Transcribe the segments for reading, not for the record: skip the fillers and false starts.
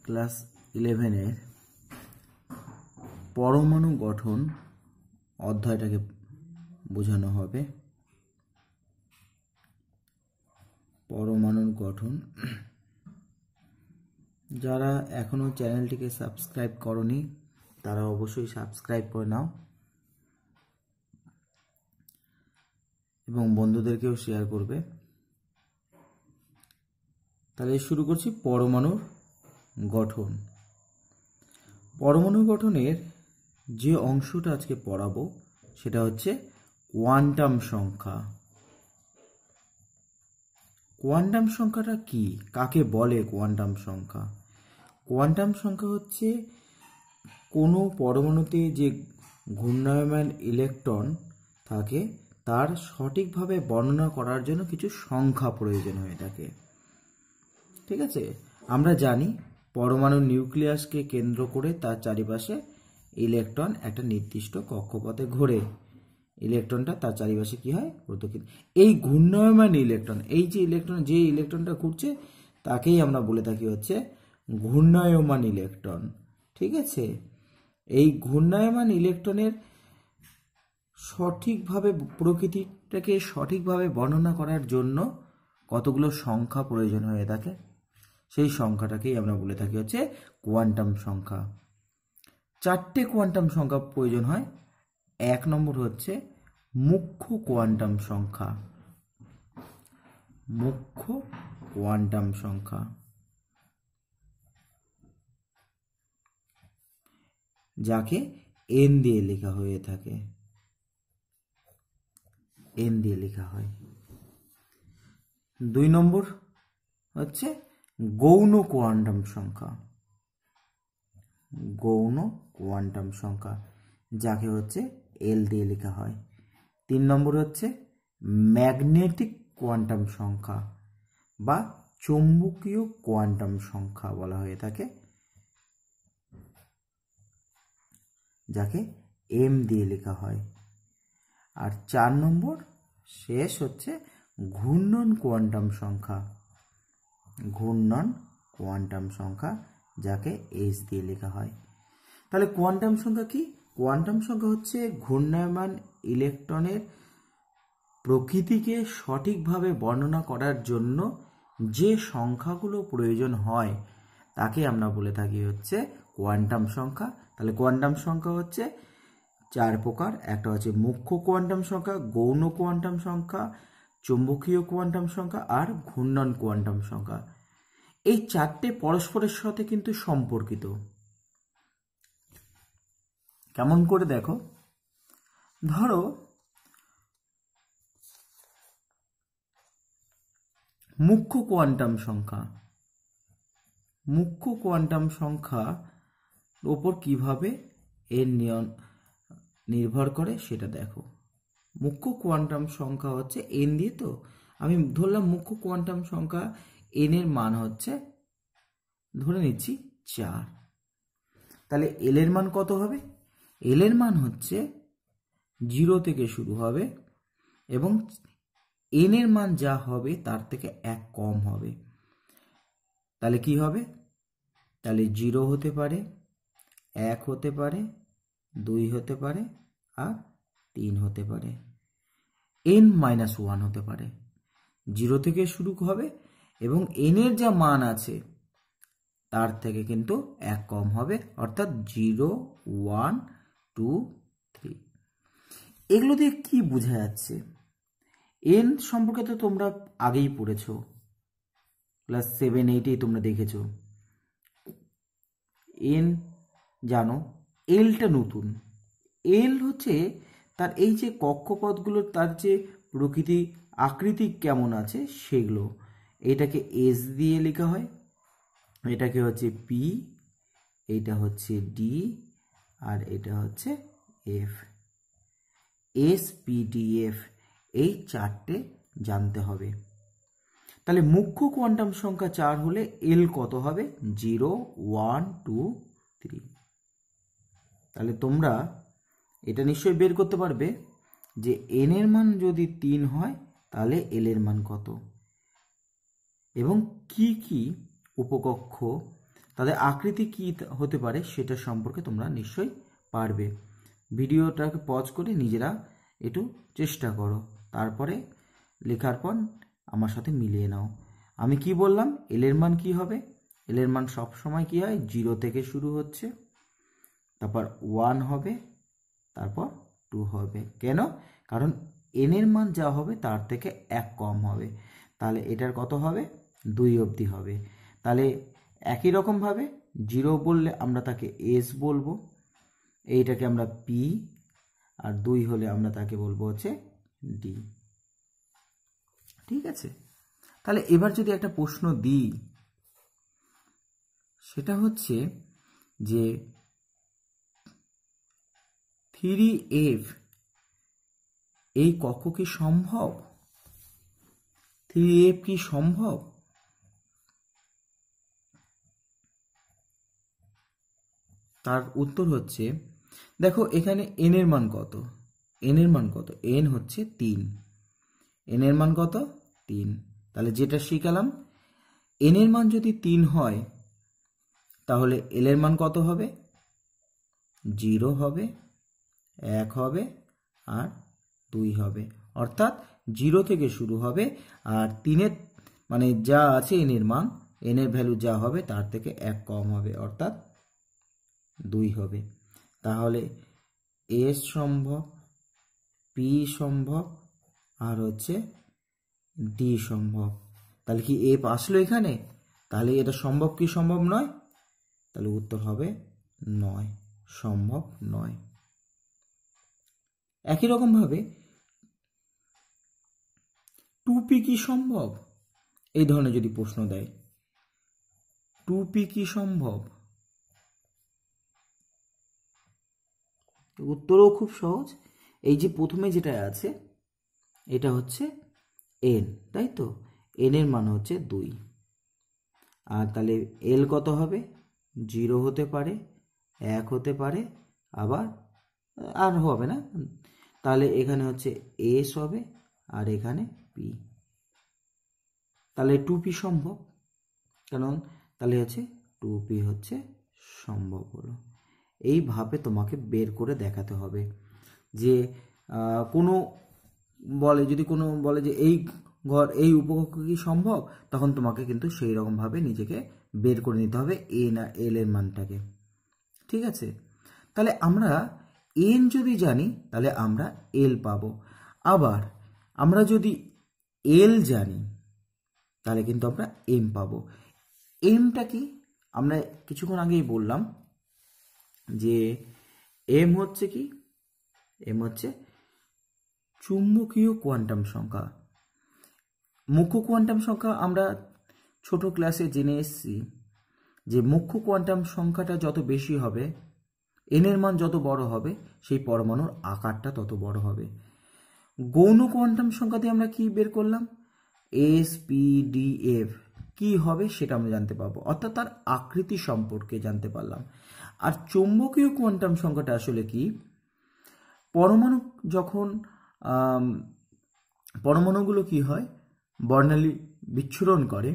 Class 11-এর পরমাণু গঠন অধ্যায়টাকে বোঝানো হবে। পরমাণুর গঠন, যারা এখনো চ্যানেলটিকে সাবস্ক্রাইব করনি তারা অবশ্যই সাবস্ক্রাইব করে নাও এবং বন্ধুদেরকেও শেয়ার করবে। তাহলে শুরু করছি পরমাণুর গঠন। পরমাণু গঠনের যে অংশটা আজকে পড়াবো সেটা হচ্ছে কোয়ান্টাম সংখ্যা। কোয়ান্টাম সংখ্যাটা কি, কাকে বলে কোয়ান্টাম সংখ্যা? কোয়ান্টাম সংখ্যা হচ্ছে কোনো পরমাণুতে যে ঘূর্ণায়মান ইলেকট্রন থাকে তার সঠিকভাবে বর্ণনা করার জন্য কিছু সংখ্যা প্রয়োজন হয়ে থাকে। ঠিক আছে, আমরা জানি পরমাণুর নিউক্লিয়াসকে কেন্দ্র করে তার চারিপাশে ইলেকট্রন একটা নির্দিষ্ট কক্ষপথে ঘোরে। ইলেকট্রনটা তার চারিপাশে কি হয়, প্রদক্ষিণ। এই ঘূর্ণায়মান ইলেকট্রন, এই যে ইলেকট্রনটা ঘুরছে তাকেই আমরা বলে থাকি হচ্ছে ঘূর্ণায়মান ইলেকট্রন। ঠিক আছে, এই ঘূর্ণায়মান ইলেকট্রনের সঠিকভাবে প্রকৃতিটাকে সঠিকভাবে বর্ণনা করার জন্য কতগুলো সংখ্যা প্রয়োজন হয়ে থাকে, সেই সংখ্যাটাকেই আমরা বলে থাকি হচ্ছে কোয়ান্টাম সংখ্যা। 4টে কোয়ান্টাম সংখ্যা প্রয়োজন হয়। 1 নম্বর হচ্ছে মুখ্য কোয়ান্টাম সংখ্যা। মুখ্য কোয়ান্টাম সংখ্যা, যাকে n দিয়ে লেখা হয়ে থাকে, n দিয়ে লেখা হয়। 2 নম্বর হচ্ছে গৌণ কোয়ান্টাম সংখ্যা। গৌণ কোয়ান্টাম সংখ্যা, যাকে হচ্ছে l দিয়ে লেখা হয়। 3 নম্বর হচ্ছে ম্যাগনেটিক কোয়ান্টাম সংখ্যা বা চৌম্বকীয় কোয়ান্টাম সংখ্যা বলা হয়ে থাকে, যাকে m দিয়ে লেখা হয়। আর 4 নম্বর শেষ হচ্ছে ঘূর্ণন কোয়ান্টাম সংখ্যা। ঘূর্ণন কোয়ান্টাম সংখ্যা, যাকে h দিয়ে লেখা হয়। তাহলে কোয়ান্টাম সংখ্যা কি? কোয়ান্টাম সংখ্যা হচ্ছে ঘূর্ণায়মান ইলেকট্রনের প্রকৃতিকে সঠিকভাবে বর্ণনা করার জন্য যে সংখ্যাগুলো প্রয়োজন হয় তাকে আমরা বলে থাকি হচ্ছে কোয়ান্টাম সংখ্যা। তাহলে কোয়ান্টাম সংখ্যা হচ্ছে 4 প্রকার। একটা হচ্ছে মুখ্য কোয়ান্টাম সংখ্যা, গৌণ কোয়ান্টাম সংখ্যা, চৌম্বকীয় কোয়ান্টাম সংখ্যা আর ঘূর্ণন কোয়ান্টাম সংখ্যা। এই 4টে পরস্পরের সাথে কিন্তু সম্পর্কিত। কেমন করে দেখো, ধরো মুখ্য কোয়ান্টাম সংখ্যা, মুখ্য কোয়ান্টাম সংখ্যা ওপর কিভাবে এর নির্ভর করে সেটা দেখো। মুখ্য কোয়ান্টাম সংখ্যা হচ্ছে n দিয়ে, তো আমি ধরলাম মুখ্য কোয়ান্টাম সংখ্যা n এর মান হচ্ছে, ধরে নিচ্ছি 4। তাহলে l এর মান কত হবে? l এর মান হচ্ছে 0 থেকে শুরু হবে এবং n এর মান যা হবে তার থেকে 1 কম হবে। তাহলে কি হবে? তাহলে 0 হতে পারে, 1 হতে পারে, 2 হতে পারে আর 3 হতে পারে, n-1 হতে পারে। 0 থেকে শুরু হবে এবং n এর যা মান আছে তার থেকে কিন্তু 1 কম হবে, অর্থাৎ 0, 1, 2, 3। এগুলো দিয়ে কি বোঝা যাচ্ছে? n সম্পর্কে তো তোমরা আগেই পড়েছো, ক্লাস 7-8-এ তোমরা দেখেছো। n জানো, lটা নতুন। l হচ্ছে তার এই যে কক্ষপথগুলোর তার যে প্রকৃতি আকৃতি কেমন আছে সেগুলো। এটাকে s দিয়ে লেখা হয়, এটাকে হচ্ছে p, এটা হচ্ছে d আর এটা হচ্ছে f। s, p, d, f এই 4টে জানতে হবে। তাহলে মুখ্য কোয়ান্টাম সংখ্যা 4 হলে l কত হবে? 0, 1, 2, 3। তাহলে তোমরা এটা নিশ্চয়ই বের করতে পারবে যে n এর মান যদি 3 হয় তাহলে l এর মান কত এবং কি কি উপকক্ষ তাদের আকৃতি কি হতে পারে সেটা সম্পর্কে তোমরা নিশ্চয়ই পারবে। ভিডিওটাকে পজ করে নিজেরা একটু চেষ্টা করো, তারপরে লেখার পর আমার সাথে মিলিয়ে নাও। আমি কি বললাম, এলের মান কি হবে? এলের মান সবসময় কি হয়, 0 থেকে শুরু হচ্ছে, তারপর 1 হবে, তারপর 2 হবে। কেন? কারণ এনের মান যা হবে তার থেকে 1 কম হবে, তাহলে এটার কত হবে, 2 অবধি হবে। তাহলে একই রকমভাবে 0 বললে আমরা তাকে এস বলবো, এইটাকে আমরা পি, আর 2 হলে আমরা তাকে বলবো হচ্ছে ডি। ঠিক আছে? তাহলে এবার যদি একটা প্রশ্ন দিই, সেটা হচ্ছে যে 3f এই কক্ষ কি সম্ভব? 3f কি সম্ভব? তার উত্তর হচ্ছে, দেখো এখানে n এর মান কত, n এর মান কত, n হচ্ছে 3, n এর মান কত, 3। তাহলে যেটা শিখালাম, n এর মান যদি 3 হয় তাহলে l এর মান কত হবে, 0 হবে, 1 হবে, আর 2 হবে। অর্থাৎ 0 থেকে শুরু হবে, আর 3-এর মানে যা আছে n এর মান, n এর ভ্যালু যা হবে তার থেকে 1 কম হবে, অর্থাৎ 2 হবে। তাহলে এস সম্ভব, পি সম্ভব, আর হচ্ছে ডি সম্ভব। তাহলে কি এফ আসলো এখানে? তাহলে এটা সম্ভব কি সম্ভব নয়? তাহলে উত্তর হবে নয়, সম্ভব নয়। একই রকম ভাবে 2p কি সম্ভব? এই ধরনের যদি প্রশ্ন দেয়, 2p কি সম্ভব? উত্তরও খুব সহজ। এই যে প্রথমে যেটা আছে এটা হচ্ছে n, তাই তো? n এর মান হচ্ছে 2, আর তাহলে l কত হবে, 0 হতে পারে, 1 হতে পারে, আবার আর হবে না। তাহলে এখানে হচ্ছে s হবে, আর এখানে p। তাহলে 2p সম্ভব, কারণ তাহলে হচ্ছে 2p হচ্ছে সম্ভব হলো। এইভাবে তোমাকে বের করে দেখাতে হবে যে কোনো বলে, যদি কোনো বলে যে এই ঘর এই উপকক্ষ কি সম্ভব, তখন তোমাকে কিন্তু সেই রকমভাবে নিজেকে বের করে নিতে হবে এ না এল এর মানটাকে। ঠিক আছে? তাহলে আমরা এন যদি জানি তাহলে আমরা এল পাবো, আবার আমরা যদি এল জানি তাহলে কিন্তু আমরা এম পাবো। এমটা কি? আমরা কিছুক্ষণ আগেই বললাম যে এম হচ্ছে কি, এম হচ্ছে চুম্বকীয় কোয়ান্টাম সংখ্যা। মুখ্য কোয়ান্টাম সংখ্যা আমরা ছোট ক্লাসে জেনে এসেছি যে মুখ্য কোয়ান্টাম সংখ্যাটা যত বেশি হবে, এন এর মান যত বড় হবে, সেই পরমাণুর আকারটা তত বড় হবে। গৌণ কোয়ান্টাম সংখ্যা দিয়ে আমরা কি বের করলাম, এস পি ডি এফ কি হবে সেটা আমরা জানতে পারবো, অর্থাৎ তার আকৃতি সম্পর্কে জানতে পারলাম। আর চৌম্বকীয় কোয়ান্টাম সংখ্যাটা আসলে কি, পরমাণু যখন পরমাণুগুলো কি হয়, বর্ণালী বিচ্ছুরণ করে,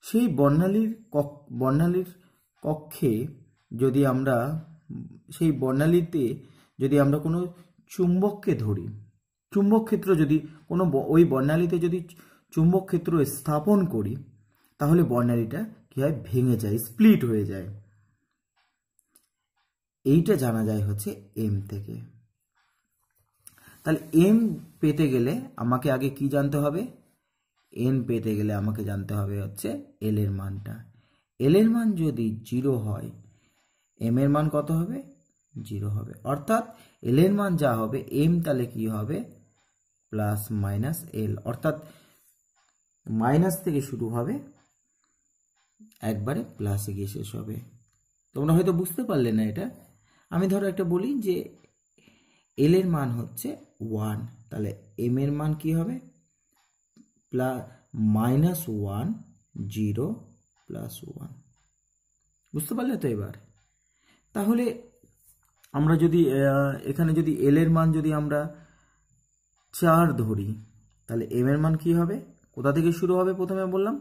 সেই বর্ণালীর কক্ষে যদি আমরা সেই বর্ণালীতে যদি আমরা কোনো চুম্বককে ধরি, চুম্বক ক্ষেত্র যদি কোনো ওই বর্ণালীতে যদি চুম্বক ক্ষেত্র স্থাপন করি, তাহলে বর্ণালীটা কি হয়, ভেঙে যায়, স্প্লিট হয়ে যায়। এইটা জানা যায় হচ্ছে এম থেকে। তাহলে এম পেতে গেলে আমাকে আগে কি জানতে হবে, এন পেতে গেলে আমাকে জানতে হবে হচ্ছে এল এর মানটা। এল এর মান যদি 0 হয়, এম এর মান কত হবে, 0 হবে। অর্থাৎ এল এর মান যা হবে, এম তাহলে কি হবে, প্লাস মাইনাস এল, অর্থাৎ মাইনাস থেকে শুরু হবে, একবারে প্লাসে গিয়ে শেষ হবে। তোমরা হয়তো বুঝতে পারলে না এটা। আমি ধরো একটা বলি যে এল এর মান হচ্ছে 1, তাহলে এম এর মান কি হবে, প্লাস -1 0 প্লাস 1। বুঝতে পারলে তো এবার? তাহলে আমরা যদি এখানে যদি এল এর মান যদি আমরা 4 ধরি, তাহলে এম এর মান কি হবে, কোথা থেকে শুরু হবে, প্রথমে বললাম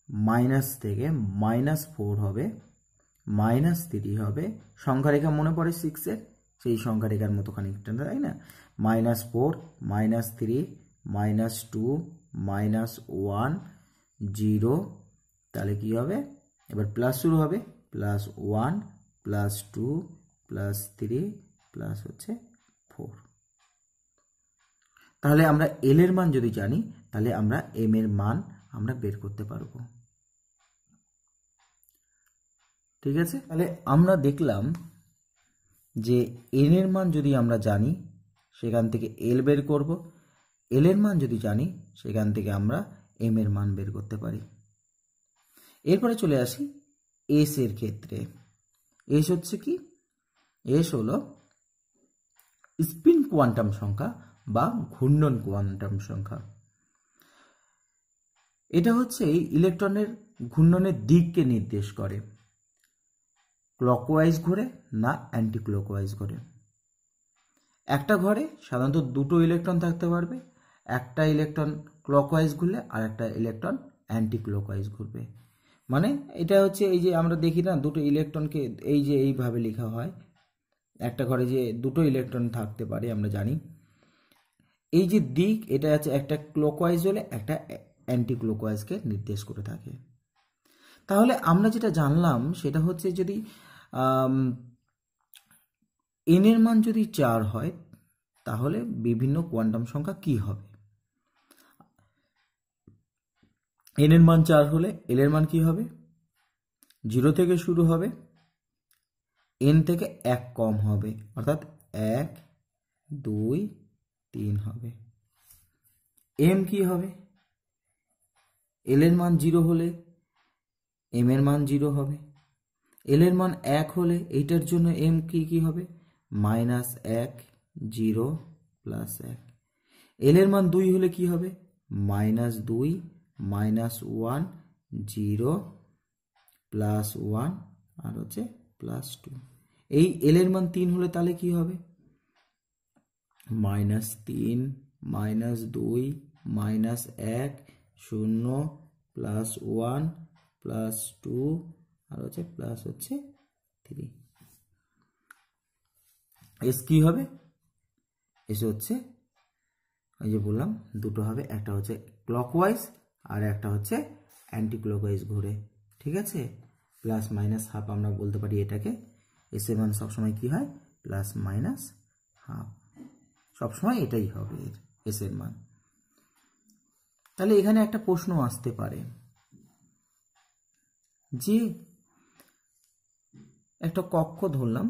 মাইনাস থেকে -4 হবে, -3 হবে, সংখ্যারেখা মনে পড়ে 6-এর, সেই সংখ্যারেখার মতো খানিকটা, তাই না? -4, -3, -2, -1, 0, তাহলে কি হবে? এবার প্লাস শুরু হবে, +1, +2, +3, প্লাস হচ্ছে 4। তাহলে আমরা এল এর মান যদি জানি, তাহলে আমরা এম এর মান আমরা বের করতে পারবো। ঠিক আছে, তাহলে আমরা দেখলাম যে এন এর মান যদি আমরা জানি, সেখান থেকে এল বের করব, এল এর মান যদি জানি, সেখান থেকে আমরা এম এর মান বের করতে পারি। এরপরে চলে আসি এস এর ক্ষেত্রে। এস হচ্ছে কি? এস হলো স্পিন কোয়ান্টাম সংখ্যা বা ঘূর্ণন কোয়ান্টাম সংখ্যা। এটা হচ্ছে ইলেকট্রনের ঘূর্ণনের দিককে নির্দেশ করে, ক্লকওয়াইজ ঘোরে না অ্যান্টি ক্লকওয়াইজ ঘোরে। একটা ঘরে সাধারণত দুটো ইলেকট্রন থাকতে পারবে, একটা ইলেকট্রন ক্লকওয়াইজ ঘুরলে আর একটা ইলেকট্রন অ্যান্টি ক্লকওয়াইজ ঘুরবে। মানে এটা হচ্ছে এই যে আমরা দেখি না দুটো ইলেকট্রনকে এই যে এইভাবে লেখা হয়, একটা ঘরে যে দুটো ইলেকট্রন থাকতে পারে আমরা জানি। এই যে দিক, এটা আছে একটা ক্লকওয়াইজ হলে একটা অ্যান্টি ক্লকওয়াইজকে নির্দেশ করে থাকে। তাহলে আমরা যেটা জানলাম সেটা হচ্ছে যদি এন এর মান যদি 4 হয়, তাহলে বিভিন্ন কোয়ান্টাম সংখ্যা কি হবে? এন এর মান 4 হলে এল এর মান কি হবে? 0 থেকে শুরু হবে, এন থেকে 1 কম হবে, অর্থাৎ 1, 2, 3 হবে। এম কি হবে? এল এর মান 0 হলে এম এর মান 0 হবে, এল এর মান 1 হলে এইটার জন্য এম কি হবে? -1, 0, +1। এল এর মান 2 হলে কি হবে? -2, -1, 0, +1 আর হচ্ছে +2। এই এল এর মান 3 হলে তাহলে কি হবে? -3, -2, -1, 0, +1, +2 আর হচ্ছে +3। এস কি হবে? এস হচ্ছে এই যে বললাম দুটো হবে, একটা হচ্ছে ক্লকওয়াইজ আর একটা হচ্ছে অ্যান্টি ক্লকওয়াইজ ঘুরে। ঠিক আছে, +-1/2 আমরা বলতে পারি এটাকে। এস এর মান সবসময় কি হয়? +-1/2, সবসময় এটাই হবে এর এস এর মান। তাহলে এখানে একটা প্রশ্ন আসতে পারে যে একটা কক্ষ ধরলাম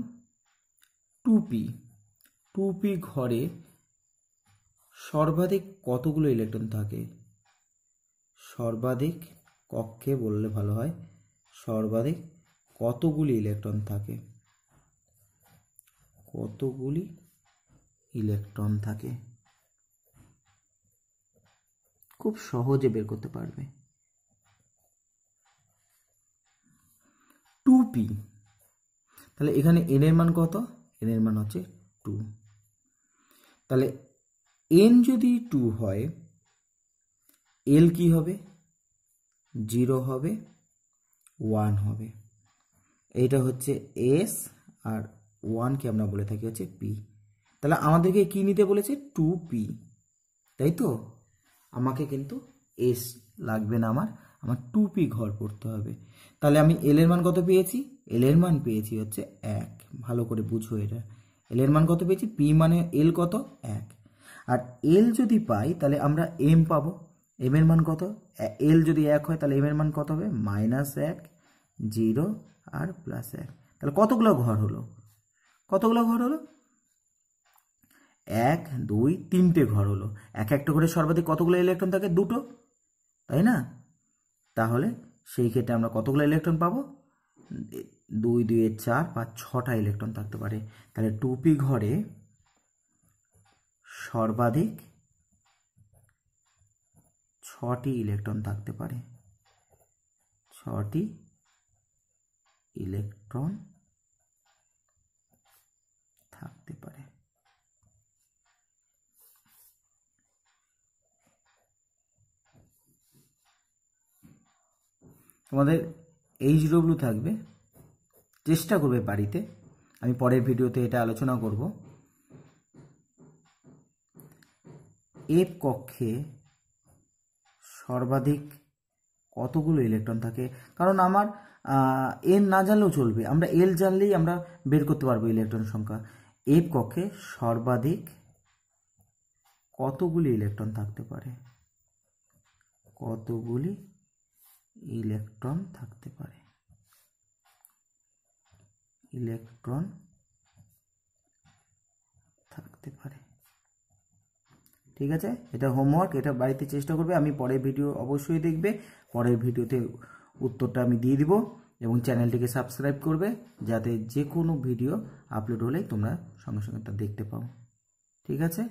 2p ঘরে সর্বাধিক কতগুলো ইলেকট্রন থাকে? সর্বাধিক কক্ষে বললে ভালো হয়, সর্বাধিক কতগুলি ইলেকট্রন থাকে? কতগুলি ইলেকট্রন থাকে? খুব সহজে বের করতে পারবে। 2p, তাহলে এখানে n এর মান কত? n এর মান হচ্ছে 2। তাহলে n যদি 2 হয়, l কি হবে? 0 হবে, 1 হবে। এইটা হচ্ছে s আর 1 কে আমরা বলে থাকি হচ্ছে p। তাহলে আমাদেরকে কি নিতে বলেছে? 2p, তাই তো? আমাকে কিন্তু s লাগবে না, আমার 2p ঘর পড়তে হবে। তাহলে আমি l এর মান কত পেয়েছি? l এর মান পেয়েছি হচ্ছে 1। ভালো করে বুঝো এটা, l এর মান কত পেয়েছি? p মানে l কত? 1। আর l যদি পাই তাহলে আমরা m পাবো। m এর মান কত? l যদি 1 হয় তাহলে m এর মান কত হবে? -1, 0 আর +1। তাহলে কতগুলো ঘর হলো? কতগুলো ঘর হলো? 1, 2, 3টে ঘর হলো। একটা করে সর্বাধিক কতগুলো ইলেকট্রন থাকে? 2টো, তাই না? তাহলে সেই ক্ষেত্রে আমরা কতগুলো ইলেকট্রন পাবো? 2, 2, 4, 5, 6টা ইলেকট্রন থাকতে পারে। তাহলে 2p ঘরে সর্বাধিক 6টি ইলেকট্রন থাকতে পারে। 6টি ইলেকট্রন থাকতে পারে। তোমাদের HW থাকবে, চেষ্টা করবে বাড়িতে, আমি পরের ভিডিওতে এটা আলোচনা করব। এফ কক্ষে সর্বাধিক কতগুলো ইলেকট্রন থাকে, কারণ আমার এন না জানলেও চলবে, আমরা এল জানলেই আমরা বের করতে পারবো ইলেকট্রন সংখ্যা। এফ কক্ষে সর্বাধিক কতগুলি ইলেকট্রন থাকতে পারে, কতগুলি ইলেকট্রন থাকতে পারে, ইলেকট্রন থাকতে পারে। ঠিক আছে, এটা হোমওয়ার্ক, এটা বাড়িতে চেষ্টা করবে। আমি পরের ভিডিও অবশ্যই দেখবে, পরের ভিডিওতে উত্তরটা আমি দিয়ে দিব, এবং চ্যানেলটিকে সাবস্ক্রাইব করবে যাতে যে কোনো ভিডিও আপলোড হলেই তোমরা সঙ্গে সঙ্গে তা দেখতে পাও। ঠিক আছে।